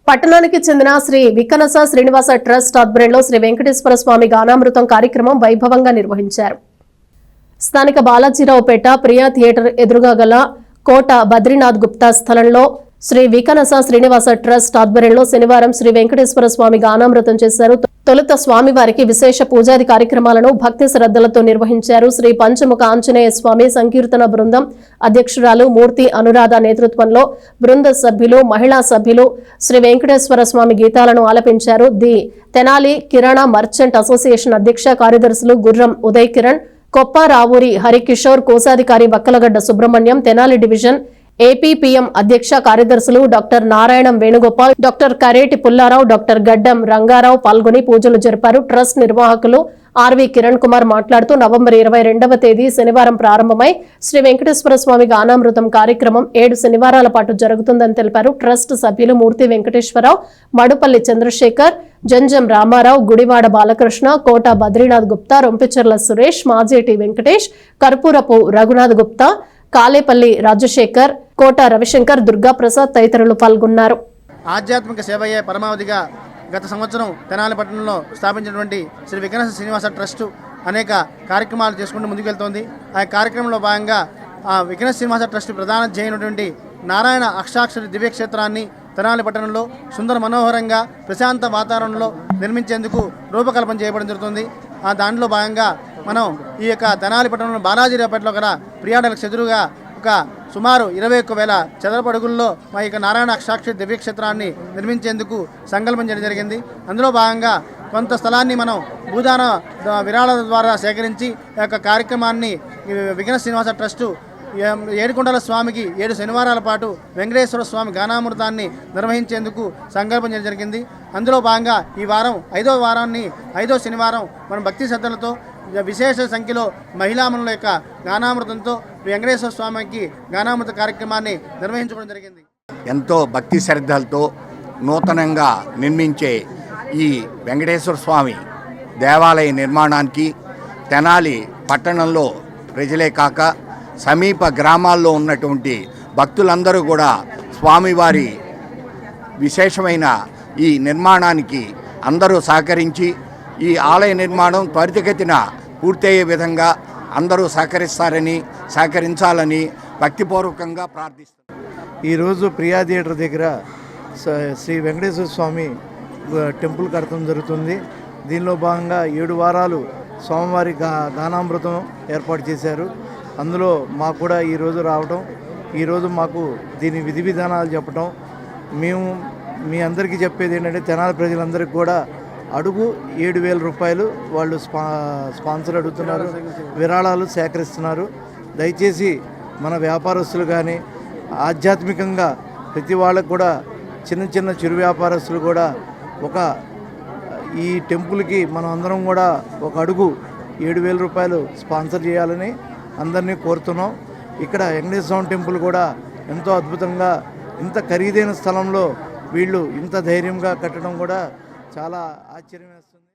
పట్టణానికి చెందిన శ్రీ వికనస శ్రీనివాస ట్రస్ట్ ఆధ్వర్యంలో శ్రీ వెంకటేశ్వర స్వామి గానామృతం కార్యక్రమం వైభవంగా నిర్వహించారు. స్థానిక బాలాజీరావుపేట ప్రియా థియేటర్ ఎదురుగా గల కోట బద్రీనాథ్ గుప్తా స్థలంలో శ్రీ వికనస శ్రీనివాస ట్రస్ట్ ఆధ్వర్యంలో శనివారం శ్రీ వెంకటేశ్వర స్వామి గానామృతం చేశారు. తొలుత స్వామివారికి విశేష పూజాది కార్యక్రమాలను భక్తి శ్రద్ధలతో నిర్వహించారు. శ్రీ పంచముఖ ఆంజనేయ స్వామి సంకీర్తన బృందం అధ్యక్షురాలు మూర్తి అనురాధ నేతృత్వంలో బృంద సభ్యులు, మహిళా సభ్యులు శ్రీ వెంకటేశ్వర స్వామి గీతాలను ఆలపించారు. The Tenali Kirana merchant association అధ్యక్ష కార్యదర్శులు గుర్రం ఉదయ్ కిరణ్, కొప్ప రావూరి హరికిషోర్, కోశాధికారి వక్కలగడ్డ సుబ్రహ్మణ్యం, తెనాలి డివిజన్ ఏపీపీఎం అధ్యక్ష కార్యదర్శులు doctor Narayanam Venugopal, doctor Kareti Pullarao, doctor Gaddam Rangarao పాల్గొని పూజలు జరిపారు. ట్రస్ట్ నిర్వాహకులు ఆర్వి కిరణ్ కుమార్ మాట్లాడుతూ నవంబర్ 22వ తేదీ శనివారం ప్రారంభమై శ్రీ వెంకటేశ్వర స్వామి గానామృతం కార్యక్రమం 7 శనివారాల పాటు జరుగుతుందని తెలిపారు. ట్రస్ట్ సభ్యులు మూర్తి వెంకటేశ్వరరావు, మడుపల్లి చంద్రశేఖర్, జంజం రామారావు, గుడివాడ బాలకృష్ణ, కోట బద్రీనాథ్ గుప్తా, రొంపిచెర్ల సురేష్, మాజేటి వెంకటేష్, కర్పూరపు రఘునాథ్ గుప్తా, కాలేపల్లి రాజశేఖర్, కోట రవిశంకర్, దుర్గాప్రసాద్ తదితరులు పాల్గొన్నారు. ఆధ్యాత్మిక సేవయే పరమావధిగా గత సంవత్సరం తెనాలి పట్టణంలో స్థాపించినటువంటి శ్రీ వికనస శ్రీనివాస ట్రస్ట్ అనేక కార్యక్రమాలు చేసుకుంటూ ముందుకు వెళ్తోంది. ఆ కార్యక్రమంలో భాగంగా ఆ వికనస శ్రీనివాస ట్రస్ట్ ప్రధాన ధ్యేయమైనటువంటి నారాయణ అష్టాక్షరి దివ్యక్షేత్రాన్ని తెనాలి పట్టణంలో సుందర మనోహరంగా ప్రశాంత వాతావరణంలో నిర్మించేందుకు రూపకల్పన చేయబడం జరుగుతుంది. ఆ దాంట్లో భాగంగా మనం ఈ యొక్క తెనాలి పట్టణంలో బాలాజీరావుపేటలో గల ప్రియాడలకు ఎదురుగా ఒక సుమారు 21,000 చదరపు అడుగుల్లో మా యొక్క నారాయణ అష్టాక్షరి దివ్యక్షేత్రాన్ని నిర్మించేందుకు సంకల్పం చేయడం జరిగింది. అందులో భాగంగా కొంత స్థలాన్ని మనం భూదాన విరాళాల ద్వారా సేకరించి ఈ యొక్క కార్యక్రమాన్ని వికనస శ్రీనివాస ట్రస్టు ఏడుకొండల స్వామికి 7 శనివారాల పాటు వెంకటేశ్వర స్వామి గానామృతాన్ని నిర్వహించేందుకు సంకల్పం చేయడం జరిగింది. అందులో భాగంగా ఈ వారం 5వ వారాన్ని 5వ శనివారం మనం భక్తి శ్రద్ధలతో విశేష సంఖ్యలో మహిళామణుల యొక్క గానామృతంతో వెంకటేశ్వర స్వామికి గానామృత కార్యక్రమాన్ని నిర్వహించుకోవడం జరిగింది. ఎంతో భక్తి శ్రద్ధలతో నూతనంగా నిర్మించే ఈ వెంకటేశ్వర స్వామి దేవాలయ నిర్మాణానికి తెనాలి పట్టణంలో ప్రజలే కాక సమీప గ్రామాల్లో ఉన్నటువంటి భక్తులందరూ కూడా స్వామివారి విశేషమైన ఈ నిర్మాణానికి అందరూ సహకరించి ఈ ఆలయ నిర్మాణం త్వరితగతిన పూర్తయ్యే విధంగా అందరూ సహకరించాలని భక్తిపూర్వకంగా ప్రార్థిస్తారు. ఈరోజు ప్రియా థియేటర్ దగ్గర శ్రీ వెంకటేశ్వర స్వామి టెంపుల్ కడతం జరుగుతుంది. దీనిలో భాగంగా 7 వారాలు స్వామివారి గానామృతం ఏర్పాటు చేశారు. అందులో మాకు కూడా ఈరోజు రావటం, ఈరోజు మాకు దీని విధి విధానాలు చెప్పటం, మేము మీ అందరికీ చెప్పేది ఏంటంటే తెనాలి ప్రజలందరికీ కూడా అడుగు 7,000 రూపాయలు వాళ్ళు స్పాన్సర్ అడుగుతున్నారు, విరాళాలు సేకరిస్తున్నారు. దయచేసి మన వ్యాపారస్తులు కానీ ఆధ్యాత్మికంగా ప్రతి వాళ్ళకు కూడా చిన్న చిన్న చిరు వ్యాపారస్తులు కూడా ఈ టెంపుల్కి మనం అందరం కూడా ఒక అడుగు 7,000 రూపాయలు స్పాన్సర్ చేయాలని అందరినీ కోరుతున్నాం. ఇక్కడ వెంకటేశ్వర స్వామి టెంపుల్ కూడా ఎంతో అద్భుతంగా ఇంత ఖరీదైన స్థలంలో వీళ్ళు ఇంత ధైర్యంగా కట్టడం కూడా చాలా ఆశ్చర్యం వేస్తుంది.